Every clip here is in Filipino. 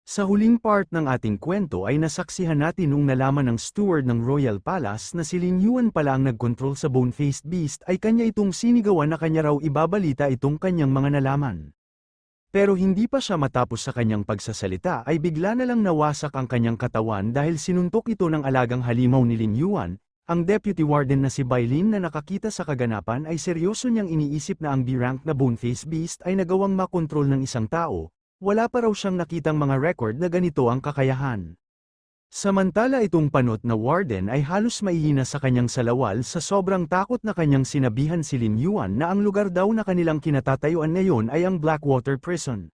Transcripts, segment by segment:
Sa huling part ng ating kwento ay nasaksihan natin nung nalaman ng steward ng Royal Palace na si Lin Yuan pala ang nagkontrol sa Bone-Faced Beast ay kanya itong sinigawan na kanya raw ibabalita itong kanyang mga nalaman. Pero hindi pa siya matapos sa kanyang pagsasalita ay bigla na lang nawasak ang kanyang katawan dahil sinuntok ito ng alagang halimaw ni Lin Yuan. Ang Deputy Warden na si Bailin na nakakita sa kaganapan ay seryoso niyang iniisip na ang B-rank na Bone-Faced Beast ay nagawang makontrol ng isang tao. Wala pa raw siyang nakitang mga record na ganito ang kakayahan. Samantala itong panot na warden ay halos maihina sa kanyang salawal sa sobrang takot na kanyang sinabihan si Lin Yuan na ang lugar daw na kanilang kinatatayuan ngayon ay ang Blackwater Prison.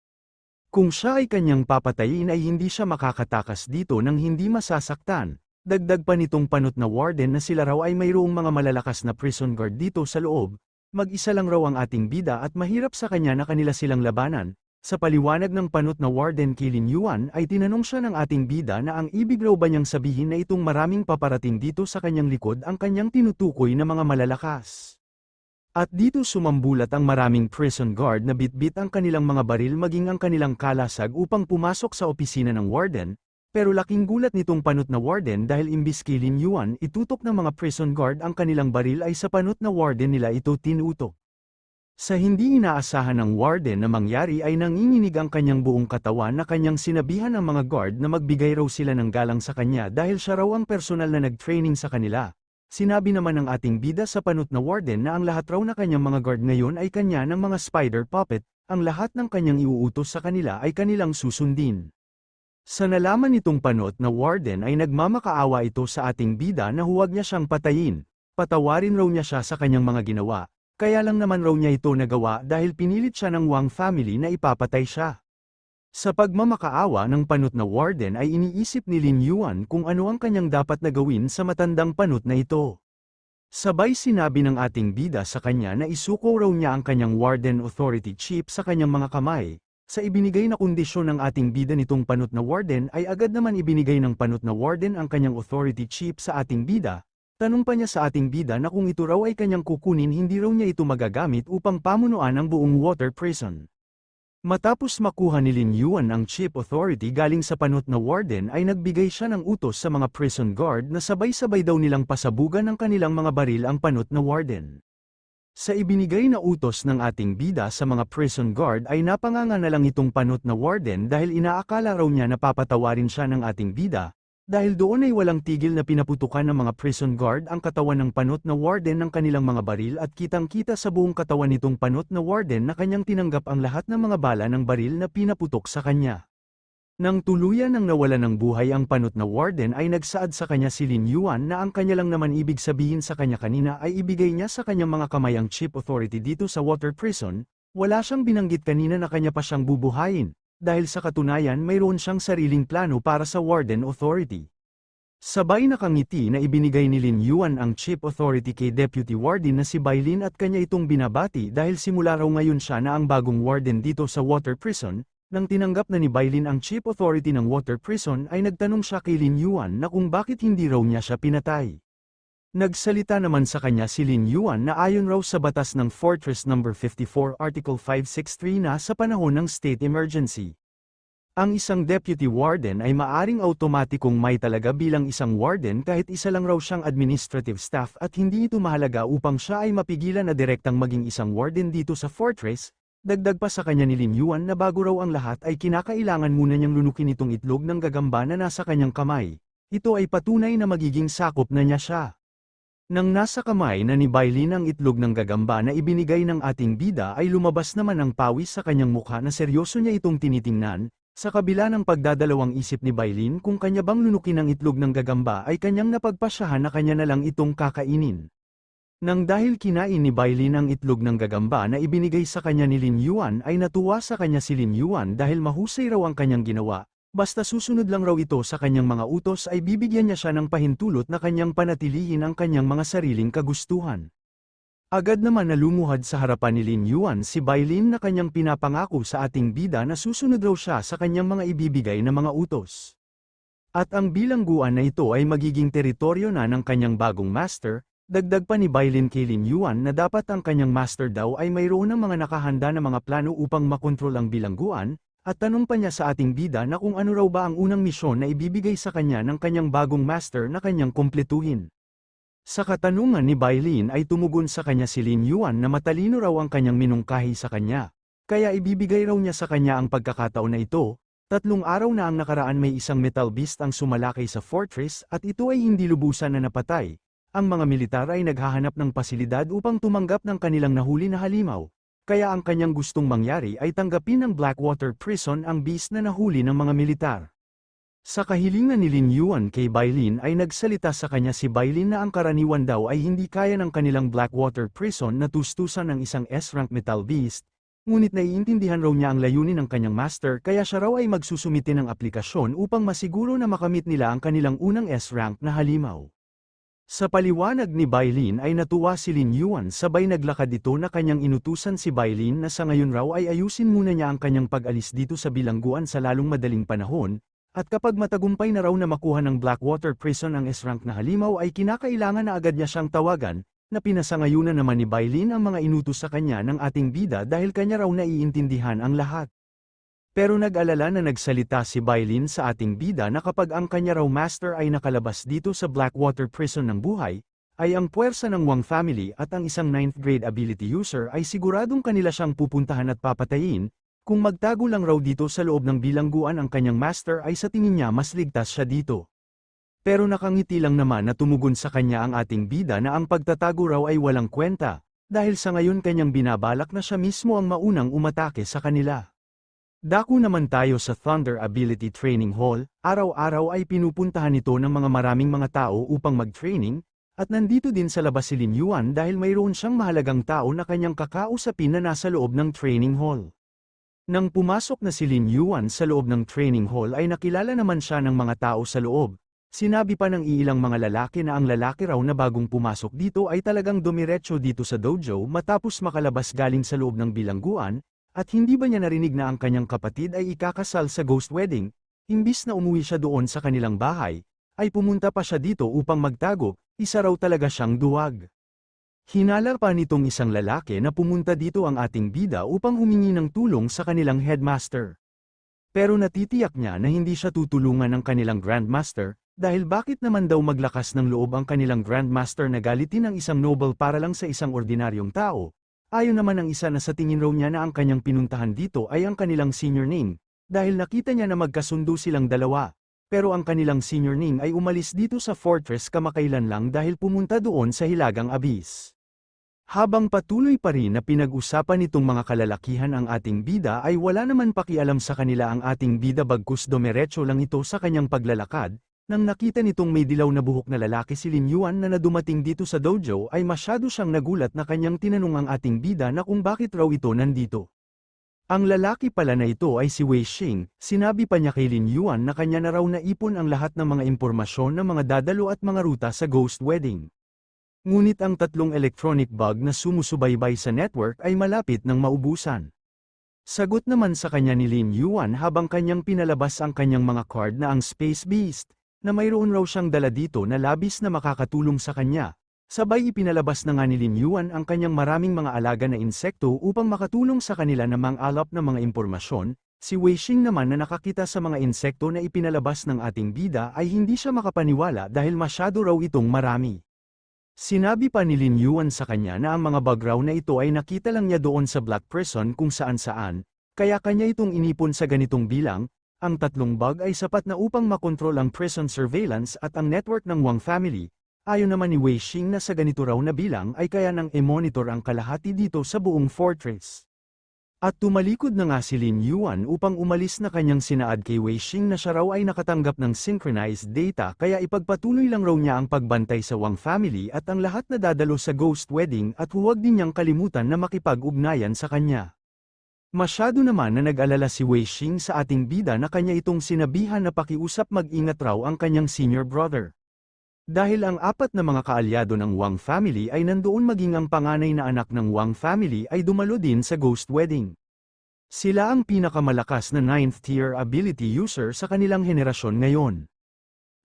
Kung siya ay kanyang papatayin ay hindi siya makakatakas dito nang hindi masasaktan. Dagdag pa nitong panot na warden na sila raw ay mayroong mga malalakas na prison guard dito sa loob. Mag-isa lang raw ang ating bida at mahirap sa kanya na kanila silang labanan. Sa paliwanag ng panot na warden kay Lin Yuan ay tinanong siya ng ating bida na ang ibig raw ba niyang sabihin na itong maraming paparating dito sa kanyang likod ang kanyang tinutukoy na mga malalakas. At dito sumambulat ang maraming prison guard na bitbit ang kanilang mga baril maging ang kanilang kalasag upang pumasok sa opisina ng warden, pero laking gulat nitong panot na warden dahil imbis kay Lin Yuan itutok ng mga prison guard ang kanilang baril ay sa panot na warden nila ito tinutok. Sa hindi inaasahan ng warden na mangyari ay nanginginig ang kanyang buong katawan na kanyang sinabihan ang mga guard na magbigay raw sila ng galang sa kanya dahil siya raw ang personal na nag-training sa kanila. Sinabi naman ng ating bida sa panot na warden na ang lahat raw na kanyang mga guard ngayon ay kanya ng mga spider puppet, ang lahat ng kanyang iuutos sa kanila ay kanilang susundin. Sa nalaman nitong panot na warden ay nagmamakaawa ito sa ating bida na huwag niya siyang patayin, patawarin raw niya siya sa kanyang mga ginawa. Kaya lang naman raw niya ito nagawa dahil pinilit siya ng Wang family na ipapatay siya. Sa pagmamakaawa ng panot na warden ay iniisip ni Lin Yuan kung ano ang kanyang dapat na gawin sa matandang panot na ito. Sabay sinabi ng ating bida sa kanya na isuko raw niya ang kanyang warden authority chip sa kanyang mga kamay. Sa ibinigay na kondisyon ng ating bida nitong panot na warden ay agad naman ibinigay ng panot na warden ang kanyang authority chip sa ating bida. Tanong pa niya sa ating bida na kung ito raw ay kanyang kukunin hindi raw niya ito magagamit upang pamunuan ang buong water prison. Matapos makuha ni Lin Yuan ang chip authority galing sa panot na warden ay nagbigay siya ng utos sa mga prison guard na sabay-sabay daw nilang pasabugan ng kanilang mga baril ang panot na warden. Sa ibinigay na utos ng ating bida sa mga prison guard ay napanganga na lang itong panot na warden dahil inaakala raw niya na papatawarin siya ng ating bida. Dahil doon ay walang tigil na pinaputukan ng mga prison guard ang katawan ng panot na warden ng kanilang mga baril at kitang-kita sa buong katawan nitong panot na warden na kanyang tinanggap ang lahat ng mga bala ng baril na pinaputok sa kanya. Nang tuluyan ng nawala ng buhay ang panot na warden ay nagsaad sa kanya si Lin Yuan na ang kanya lang naman ibig sabihin sa kanya kanina ay ibigay niya sa kanyang mga kamay ang chip authority dito sa water prison, wala siyang binanggit kanina na kanya pa siyang bubuhayin. Dahil sa katunayan mayroon siyang sariling plano para sa Warden Authority. Sabay nakangiti na ibinigay ni Lin Yuan ang chip authority kay Deputy Warden na si Bailin at kanya itong binabati dahil simula raw ngayon siya na ang bagong warden dito sa Water Prison. Nang tinanggap na ni Bailin ang chip authority ng Water Prison ay nagtanong siya kay Lin Yuan na kung bakit hindi raw niya siya pinatay. Nagsalita naman sa kanya si Lin Yuan na ayon raw sa batas ng Fortress No. 54 Article 563 na sa panahon ng state emergency. Ang isang deputy warden ay maaring automatikong may talaga bilang isang warden kahit isa lang raw siyang administrative staff at hindi ito mahalaga upang siya ay mapigilan na direktang maging isang warden dito sa Fortress. Dagdag pa sa kanya ni Lin Yuan na bago raw ang lahat ay kinakailangan muna niyang lunukin itong itlog ng gagamba na nasa kanyang kamay. Ito ay patunay na magiging sakop na niya siya. Nang nasa kamay na ni Bailin ang itlog ng gagamba na ibinigay ng ating bida ay lumabas naman ang pawis sa kanyang mukha na seryoso niya itong tinitingnan, sa kabila ng pagdadalawang isip ni Bailin kung kanya bang lunukin ang itlog ng gagamba ay kanyang napagpasyahan na kanya na lang itong kakainin. Nang dahil kinain ni Bailin ang itlog ng gagamba na ibinigay sa kanya ni Lin Yuan ay natuwa sa kanya si Lin Yuan dahil mahusay raw ang kanyang ginawa. Basta susunod lang raw ito sa kanyang mga utos ay bibigyan niya siya ng pahintulot na kanyang panatilihin ang kanyang mga sariling kagustuhan. Agad naman na lumuhad sa harapan ni Lin Yuan si Bailin na kanyang pinapangako sa ating bida na susunod raw siya sa kanyang mga ibibigay na mga utos. At ang bilangguan na ito ay magiging teritoryo na ng kanyang bagong master. Dagdag pa ni Bailin kay Lin Yuan na dapat ang kanyang master daw ay mayroon ng mga nakahanda na mga plano upang makontrol ang bilangguan. At tanong pa niya sa ating bida na kung ano raw ba ang unang misyon na ibibigay sa kanya ng kanyang bagong master na kanyang kumpletuhin. Sa katanungan ni Bailin ay tumugon sa kanya si Lin Yuan na matalino raw ang kanyang minungkahi sa kanya. Kaya ibibigay raw niya sa kanya ang pagkakataon na ito. 3 araw na ang nakaraan may isang metal beast ang sumalakay sa fortress at ito ay hindi lubusan na napatay. Ang mga militar ay naghahanap ng pasilidad upang tumanggap ng kanilang nahuli na halimaw. Kaya ang kanyang gustong mangyari ay tanggapin ng Blackwater Prison ang beast na nahuli ng mga militar. Sa kahilingan ni Lin Yuan kay Bailin ay nagsalita sa kanya si Bailin na ang karaniwan daw ay hindi kaya ng kanilang Blackwater Prison na tustusan ng isang S-rank metal beast, ngunit naiintindihan raw niya ang layunin ng kanyang master kaya siya raw ay magsusumite ng aplikasyon upang masiguro na makamit nila ang kanilang unang S-rank na halimaw. Sa paliwanag ni Bailin ay natuwa si Lin Yuan sabay naglakad ito na kanyang inutusan si Bailin na sa ngayon raw ay ayusin muna niya ang kanyang pag-alis dito sa bilangguan sa lalong madaling panahon, at kapag matagumpay na raw na makuha ng Blackwater Prison ang S-rank na halimaw ay kinakailangan na agad niya siyang tawagan, na pinasangayunan naman ni Bailin ang mga inutos sa kanya ng ating bida dahil kanya raw naiintindihan ang lahat. Pero nag-alala na nagsalita si Bailin sa ating bida na kapag ang kanya raw master ay nakalabas dito sa Blackwater Prison ng buhay, ay ang puwersa ng Wang family at ang isang 9th grade ability user ay siguradong kanila siyang pupuntahan at papatayin, kung magtago lang raw dito sa loob ng bilangguan ang kanyang master ay sa tingin niya mas ligtas siya dito. Pero nakangiti lang naman na tumugon sa kanya ang ating bida na ang pagtatago raw ay walang kwenta, dahil sa ngayon kanyang binabalak na siya mismo ang maunang umatake sa kanila. Dako naman tayo sa Thunder Ability Training Hall, araw-araw ay pinupuntahan ito ng maraming mga tao upang mag-training, at nandito din sa labas si Lin Yuan dahil mayroon siyang mahalagang tao na kanyang kakausapin na nasa loob ng training hall. Nang pumasok na si Lin Yuan sa loob ng training hall ay nakilala naman siya ng mga tao sa loob. Sinabi pa ng ilang mga lalaki na ang lalaki raw na bagong pumasok dito ay talagang dumiretso dito sa dojo matapos makalabas galing sa loob ng bilangguan, at hindi ba niya narinig na ang kanyang kapatid ay ikakasal sa ghost wedding, imbis na umuwi siya doon sa kanilang bahay, ay pumunta pa siya dito upang magtago, isa raw talaga siyang duwag. Hinala pa nitong isang lalaki na pumunta dito ang ating bida upang humingi ng tulong sa kanilang headmaster. Pero natitiyak niya na hindi siya tutulungan ng kanilang grandmaster, dahil bakit naman daw maglakas ng loob ang kanilang grandmaster na galitin ang isang noble para lang sa isang ordinaryong tao. Ayon naman ang isa na sa tingin raw niya na ang kanyang pinuntahan dito ay ang kanilang senior ning, dahil nakita niya na magkasundo silang dalawa, pero ang kanilang senior ning ay umalis dito sa fortress kamakailan lang dahil pumunta doon sa Hilagang Abyss. Habang patuloy pa rin na pinag-usapan nitong mga kalalakihan ang ating bida ay wala naman pakialam sa kanila ang ating bida bagkus dumiretso lang ito sa kanyang paglalakad. Nang nakita nitong may dilaw na buhok na lalaki si Lin Yuan na dumating dito sa dojo ay masyado siyang nagulat na kanyang tinanong ang ating bida na kung bakit raw ito nandito. Ang lalaki pala na ito ay si Wei Xing, sinabi pa niya kay Lin Yuan na kanya na raw naipon ang lahat ng mga impormasyon ng mga dadalo at mga ruta sa ghost wedding. Ngunit ang 3 electronic bug na sumusubaybay sa network ay malapit ng maubusan. Sagot naman sa kanya ni Lin Yuan habang kanyang pinalabas ang kanyang mga card na ang Space Beast, na mayroon raw siyang dala dito na labis na makakatulong sa kanya. Sabay ipinalabas na nga ni Lin Yuan ang kanyang maraming mga alaga na insekto upang makatulong sa kanila na mang-alap ng mga impormasyon. Si Wei Xing naman na nakakita sa mga insekto na ipinalabas ng ating bida ay hindi siya makapaniwala dahil masyado raw itong marami. Sinabi pa ni Lin Yuan sa kanya na ang mga bug raw na ito ay nakita lang niya doon sa Black Prison kung saan-saan, kaya kanya itong inipon sa ganitong bilang. Ang 3 bug ay sapat na upang makontrol ang prison surveillance at ang network ng Wang family. Ayon naman ni Wei Xing na sa ganito raw na bilang ay kaya nang i-monitor ang kalahati dito sa buong fortress. At tumalikod na nga si Lin Yuan upang umalis na kanyang sinaad kay Wei Xing na siya raw ay nakatanggap ng synchronized data kaya ipagpatuloy lang raw niya ang pagbantay sa Wang family at ang lahat na dadalo sa ghost wedding at huwag din niyang kalimutan na makipag-ugnayan sa kanya. Masyado naman na nag-alala si Wei Xing sa ating bida na kanya itong sinabihan na pakiusap mag-ingat raw ang kanyang senior brother. Dahil ang 4 na mga kaalyado ng Wang family ay nandoon maging ang panganay na anak ng Wang family ay dumalo din sa ghost wedding. Sila ang pinakamalakas na 9th tier ability user sa kanilang henerasyon ngayon.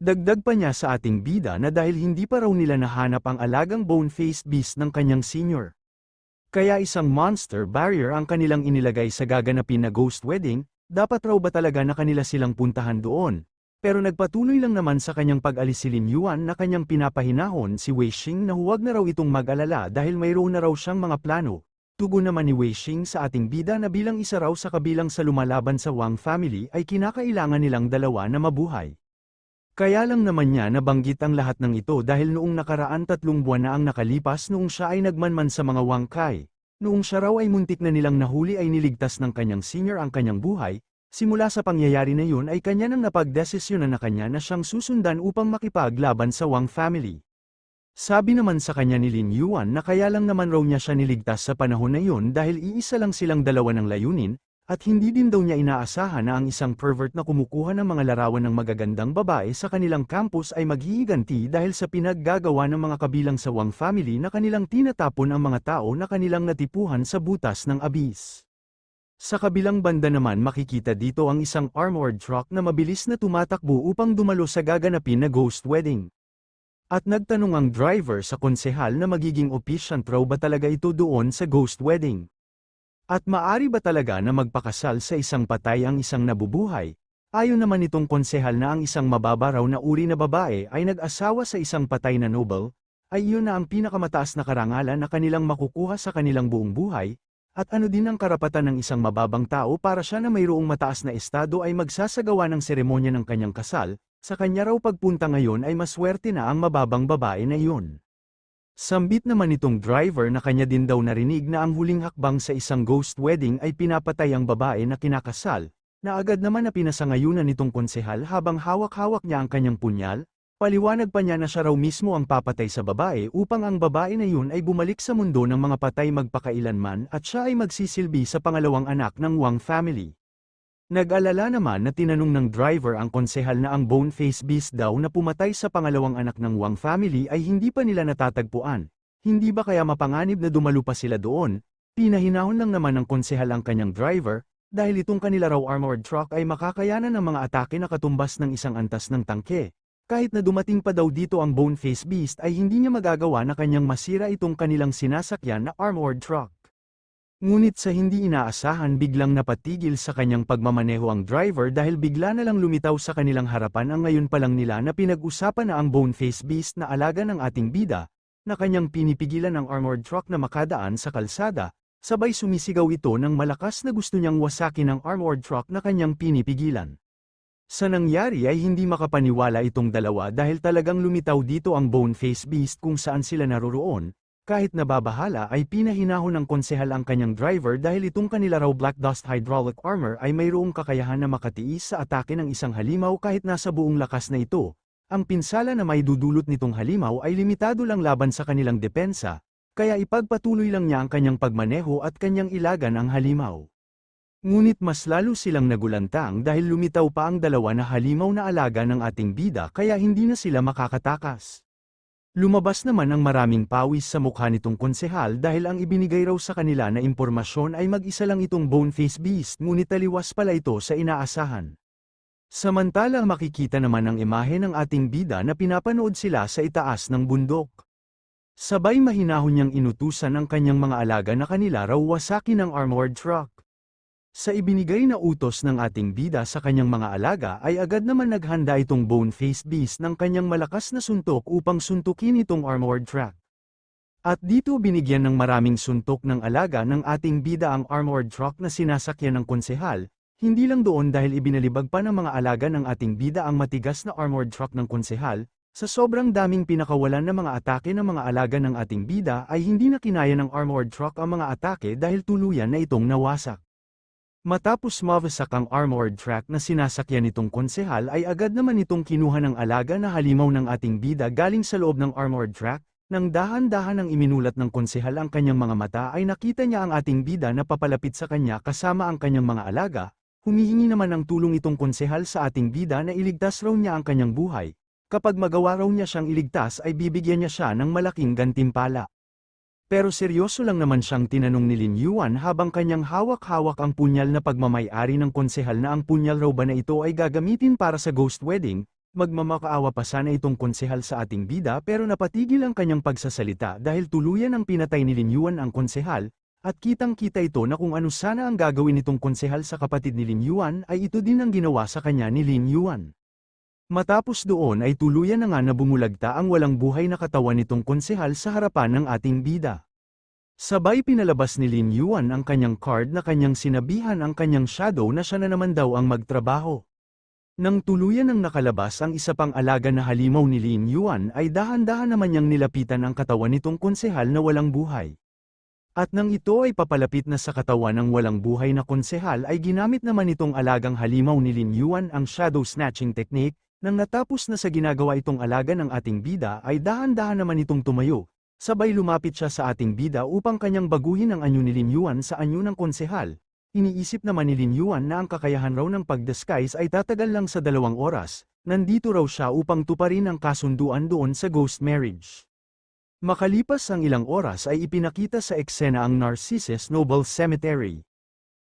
Dagdag pa niya sa ating bida na dahil hindi pa raw nila nahanap ang alagang bone-faced beast ng kanyang senior. Kaya isang monster barrier ang kanilang inilagay sa gaganapin na ghost wedding, Dapat raw ba talaga na kanila silang puntahan doon? Pero nagpatuloy lang naman sa kanyang pag-alis si Lin Yuan na kanyang pinapahinahon si Wei Xing na huwag na raw itong mag-alala dahil mayroon na raw siyang mga plano. Tugon naman ni Wei Xing sa ating bida na bilang isa raw sa kabilang sa lumalaban sa Wang family ay kinakailangan nilang dalawa na mabuhay. Kaya lang naman niya nabanggit ang lahat ng ito dahil noong nakaraan 3 buwan na ang nakalipas noong siya ay nagmanman sa mga Wang Kai. Noong siya raw ay muntik na nilang nahuli ay niligtas ng kanyang senior ang kanyang buhay, simula sa pangyayari na yun ay kanya nang napagdesisyonan na kanya na siyang susundan upang makipaglaban sa Wang family. Sabi naman sa kanya ni Lin Yuan na kaya lang naman raw niya siya niligtas sa panahon na yun dahil iisa lang silang dalawa ng layunin, at hindi din daw niya inaasahan na ang isang pervert na kumukuha ng mga larawan ng magagandang babae sa kanilang campus ay maghihiganti dahil sa pinaggagawa ng mga kabilang sa Wang family na kanilang tinatapon ang mga tao na kanilang natipuhan sa butas ng abyss. Sa kabilang banda naman makikita dito ang isang armored truck na mabilis na tumatakbo upang dumalo sa gaganapin na ghost wedding. At nagtanong ang driver sa konsehal na magiging officiant raw ba talaga ito doon sa ghost wedding. At maari ba talaga na magpakasal sa isang patay ang isang nabubuhay? Ayon naman itong konsehal na ang isang mababaraw na uri na babae ay nag-asawa sa isang patay na noble, ay iyon na ang pinakamataas na karangalan na kanilang makukuha sa kanilang buong buhay, at ano din ang karapatan ng isang mababang tao para siya na mayroong mataas na estado ay magsasagawa ng seremonya ng kanyang kasal, sa kanya raw pagpunta ngayon ay maswerte na ang mababang babae na iyon. Sambit naman itong driver na kanya din daw narinig na ang huling hakbang sa isang ghost wedding ay pinapatay ang babae na kinakasal, na agad naman na pinasangayunan nitong konsehal habang hawak-hawak niya ang kanyang punyal, paliwanag pa niya na siya raw mismo ang papatay sa babae upang ang babae na yun ay bumalik sa mundo ng mga patay magpakailanman at siya ay magsisilbi sa pangalawang anak ng Wang family. Nag-alala naman na tinanong ng driver ang konsehal na ang bone-faced beast daw na pumatay sa pangalawang anak ng Wang family ay hindi pa nila natatagpuan. Hindi ba kaya mapanganib na dumalo pa sila doon? Pinahinahon lang naman ng konsehal ang kanyang driver, dahil itong kanila raw armored truck ay makakayanan ng mga atake na katumbas ng isang antas ng tangke. Kahit na dumating pa daw dito ang bone-faced beast ay hindi niya magagawa na kanyang masira itong kanilang sinasakyan na armored truck. Ngunit sa hindi inaasahan biglang napatigil sa kanyang pagmamaneho ang driver dahil bigla na lang lumitaw sa kanilang harapan ang ngayon pa lang nila na pinag-usapan na ang bone-faced beast na alaga ng ating bida, na kanyang pinipigilan ang armored truck na makadaan sa kalsada, sabay sumisigaw ito ng malakas na gusto niyang wasakin ang armored truck na kanyang pinipigilan. Sa nangyari ay hindi makapaniwala itong dalawa dahil talagang lumitaw dito ang bone-faced beast kung saan sila naroroon. Kahit nababahala ay pinahinahon ng konsehal ang kanyang driver dahil itong kanila raw Black Dust Hydraulic Armor ay mayroong kakayahan na makatiis sa atake ng isang halimaw kahit nasa buong lakas na ito. Ang pinsala na may dudulot nitong halimaw ay limitado lang laban sa kanilang depensa, kaya ipagpatuloy lang niya ang kanyang pagmaneho at kanyang ilagan ang halimaw. Ngunit mas lalo silang nagulantang dahil lumitaw pa ang dalawa na halimaw na alaga ng ating bida kaya hindi na sila makakatakas. Lumabas naman ang maraming pawis sa mukha nitong konsehal dahil ang ibinigay raw sa kanila na impormasyon ay mag-isa lang itong bone-faced beast ngunit taliwas pala ito sa inaasahan. Samantala makikita naman ang imahe ng ating bida na pinapanood sila sa itaas ng bundok. Sabay mahinahon niyang inutusan ang kanyang mga alaga na kanila raw wasakin ang armored truck. Sa ibinigay na utos ng ating bida sa kanyang mga alaga ay agad naman naghanda itong bone-faced beast ng kanyang malakas na suntok upang suntukin itong armored truck. At dito binigyan ng maraming suntok ng alaga ng ating bida ang armored truck na sinasakyan ng konsehal, hindi lang doon dahil ibinalibag pa ng mga alaga ng ating bida ang matigas na armored truck ng konsehal, sa sobrang daming pinakawalan ng mga atake ng mga alaga ng ating bida ay hindi na kinaya ng armored truck ang mga atake dahil tuluyan na itong nawasak. Matapos mawasak ang armored truck na sinasakyan nitong konsehal ay agad naman itong kinuha ng alaga na halimaw ng ating bida galing sa loob ng armored truck, nang dahan-dahan ang iminulat ng konsehal ang kanyang mga mata ay nakita niya ang ating bida na papalapit sa kanya kasama ang kanyang mga alaga, humihingi naman ng tulong itong konsehal sa ating bida na iligtas raw niya ang kanyang buhay, kapag magawa raw niya siyang iligtas ay bibigyan niya siya ng malaking gantimpala. Pero seryoso lang naman siyang tinanong ni Lin Yuan habang kanyang hawak-hawak ang punyal na pagmamay-ari ng konsehal na ang punyal raw ba na ito ay gagamitin para sa ghost wedding, magmamakaawa pa sana itong konsehal sa ating bida pero napatigil ang kanyang pagsasalita dahil tuluyan ang pinatay ni Lin Yuan ang konsehal, At kitang-kita ito na kung ano sana ang gagawin nitong konsehal sa kapatid ni Lin Yuan ay ito din ang ginawa sa kanya ni Lin Yuan. Matapos doon ay tuluyan na nga na bumulagta ang walang buhay na katawan nitong konsehal sa harapan ng ating bida. Sabay pinalabas ni Lin Yuan ang kanyang card na kanyang sinabihan ang kanyang shadow na siya na naman daw ang magtrabaho. Nang tuluyan ng nakalabas ang isa pang alaga na halimaw ni Lin Yuan ay dahan-dahan naman niyang nilapitan ang katawan nitong konsehal na walang buhay. At nang ito ay papalapit na sa katawan ng walang buhay na konsehal ay ginamit naman itong alagang halimaw ni Lin Yuan ang shadow snatching technique. Nang natapos na sa ginagawa itong alaga ng ating bida ay dahan-dahan naman itong tumayo, sabay lumapit siya sa ating bida upang kanyang baguhin ang anyo ni Lin Yuan sa anyo ng konsehal. Iniisip naman ni Lin Yuan na ang kakayahan raw ng pag-disguise ay tatagal lang sa 2 oras, nandito raw siya upang tuparin ang kasunduan doon sa ghost marriage. Makalipas ang ilang oras ay ipinakita sa eksena ang Narcissus Noble Cemetery.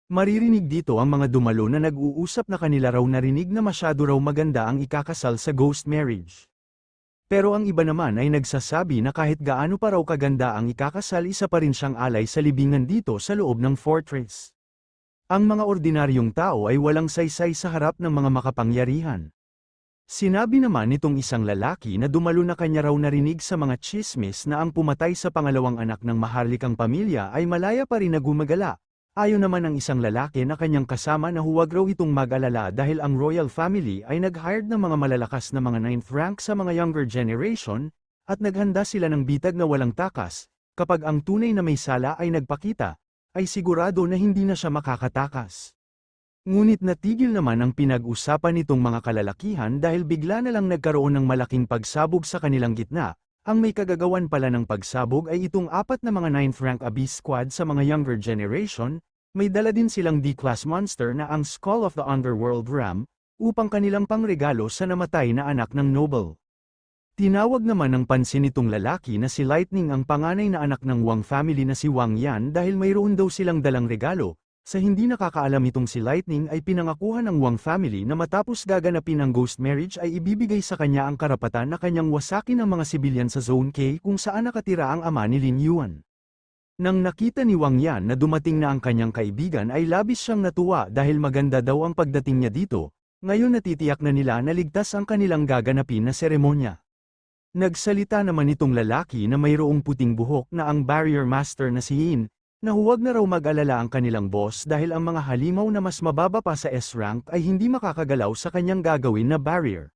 Maririnig dito ang mga dumalo na nag-uusap na kanila raw narinig na masyado raw maganda ang ikakasal sa ghost marriage. Pero ang iba naman ay nagsasabi na kahit gaano pa raw kaganda ang ikakasal isa pa rin siyang alay sa libingan dito sa loob ng fortress. Ang mga ordinaryong tao ay walang saysay sa harap ng mga makapangyarihan. Sinabi naman nitong isang lalaki na dumalo na kanya raw narinig sa mga chismis na ang pumatay sa pangalawang anak ng maharlikang pamilya ay malaya pa rin na gumagala. Ayon naman ang isang lalaki na kanyang kasama na huwag raw itong mag-alala dahil ang royal family ay nag-hired ng mga malalakas na mga 9th rank sa mga younger generation, at naghanda sila ng bitag na walang takas, kapag ang tunay na may sala ay nagpakita, ay sigurado na hindi na siya makakatakas. Ngunit natigil naman ang pinag-usapan nitong mga kalalakihan dahil bigla na lang nagkaroon ng malaking pagsabog sa kanilang gitna. Ang may kagagawan pala ng pagsabog ay itong 4 na mga 9th rank Abyss Squad sa mga younger generation, may dala din silang D-class monster na ang Skull of the Underworld Ram, upang kanilang pangregalo sa namatay na anak ng noble. Tinawag naman ng pansin nitong lalaki na si Lightning ang panganay na anak ng Wang family na si Wang Yan dahil mayroon daw silang dalang regalo. Sa hindi nakakaalam itong si Lightning ay pinangakuhan ng Wang family na matapos gaganapin ang ghost marriage ay ibibigay sa kanya ang karapatan na kanyang wasakin ang mga sibilyan sa Zone K kung saan nakatira ang ama ni Lin Yuan. Nang nakita ni Wang Yan na dumating na ang kanyang kaibigan ay labis siyang natuwa dahil maganda daw ang pagdating niya dito, ngayon natitiyak na nila na ligtas ang kanilang gaganapin na seremonya. Nagsalita naman itong lalaki na mayroong puting buhok na ang barrier master na si Yin, na huwag na raw mag-alala ang kanilang boss dahil ang mga halimaw na mas mababa pa sa S-rank ay hindi makakagalaw sa kanyang gagawin na barrier.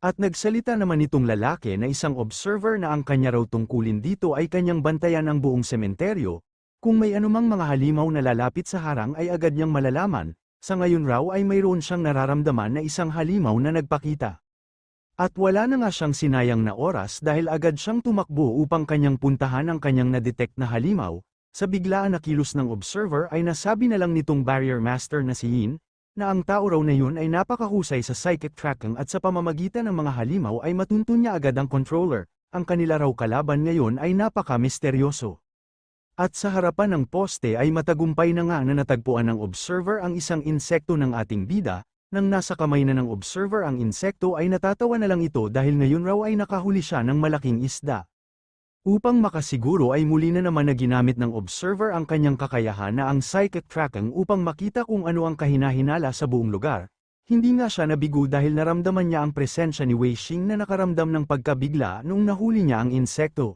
At nagsalita naman itong lalaki na isang observer na ang kanya raw tungkulin dito ay kanyang bantayan ang buong sementeryo, kung may anumang mga halimaw na lalapit sa harang ay agad niyang malalaman, sa ngayon raw ay mayroon siyang nararamdaman na isang halimaw na nagpakita. At wala na nga siyang sinayang na oras dahil agad siyang tumakbo upang kanyang puntahan ang kanyang na-detect na halimaw. Sa biglaan na kilos ng observer ay nasabi na lang nitong barrier master na si Yin, na ang tao raw na yun ay napakahusay sa psychic tracking at sa pamamagitan ng mga halimaw ay matuntun niya agad ang controller, ang kanila raw kalaban ngayon ay napaka-misteryoso. At sa harapan ng poste ay matagumpay na nga na natagpuan ng observer ang isang insekto ng ating bida. Nang nasa kamay na ng observer ang insekto ay natatawa na lang ito dahil ngayon raw ay nakahuli siya ng malaking isda. Upang makasiguro ay muli na naman na ginamit ng observer ang kanyang kakayahan na ang psychic tracking upang makita kung ano ang kahinahinala sa buong lugar. Hindi nga siya nabigo dahil naramdaman niya ang presensya ni Wei Xing na nakaramdam ng pagkabigla nung nahuli niya ang insekto.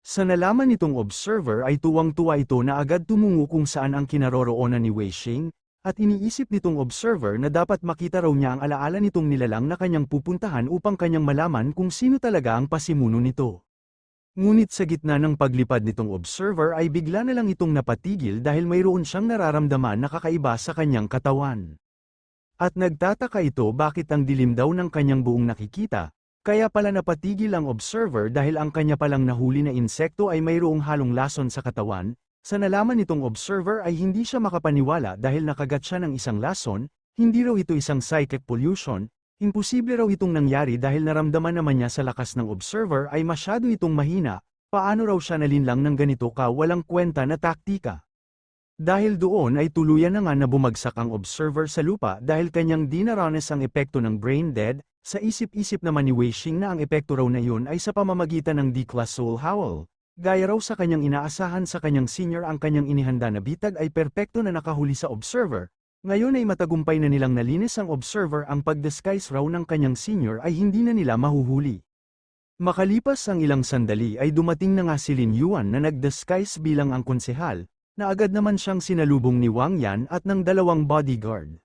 Sa nalaman nitong observer ay tuwang-tuwa ito na agad tumungo kung saan ang kinaroroonan ni Wei Xing. At iniisip nitong observer na dapat makita raw niya ang alaala nitong nilalang na kanyang pupuntahan upang kanyang malaman kung sino talaga ang pasimuno nito. Ngunit sa gitna ng paglipad nitong observer ay bigla na lang itong napatigil dahil mayroon siyang nararamdaman na kakaiba sa kanyang katawan. At nagtataka ito bakit ang dilim daw ng kanyang buong nakikita, kaya pala napatigil ang observer dahil ang kanya palang nahuli na insekto ay mayroong halong lason sa katawan. Sa nalaman nitong observer ay hindi siya makapaniwala dahil nakagat siya ng isang lason, hindi raw ito isang psychic pollution, imposible raw itong nangyari dahil naramdaman naman niya sa lakas ng observer ay masyado itong mahina, paano raw siya nalinlang ng ganito ka walang kwenta na taktika. Dahil doon ay tuluyan na nga na bumagsak ang observer sa lupa dahil kanyang dinaranas ang epekto ng brain dead, sa isip-isip naman ni Wei Xing na ang epekto raw na yun ay sa pamamagitan ng D-class soul howl. Gaya raw sa kanyang inaasahan sa kanyang senior ang kanyang inihanda na bitag ay perpekto na nakahuli sa observer. Ngayon ay matagumpay na nilang nalinis ang observer ang pag-disguise raw ng kanyang senior ay hindi na nila mahuhuli. Makalipas ang ilang sandali ay dumating na nga si Lin Yuan na nag-disguise bilang ang konsehal, na agad naman siyang sinalubong ni Wang Yan at ng dalawang bodyguard.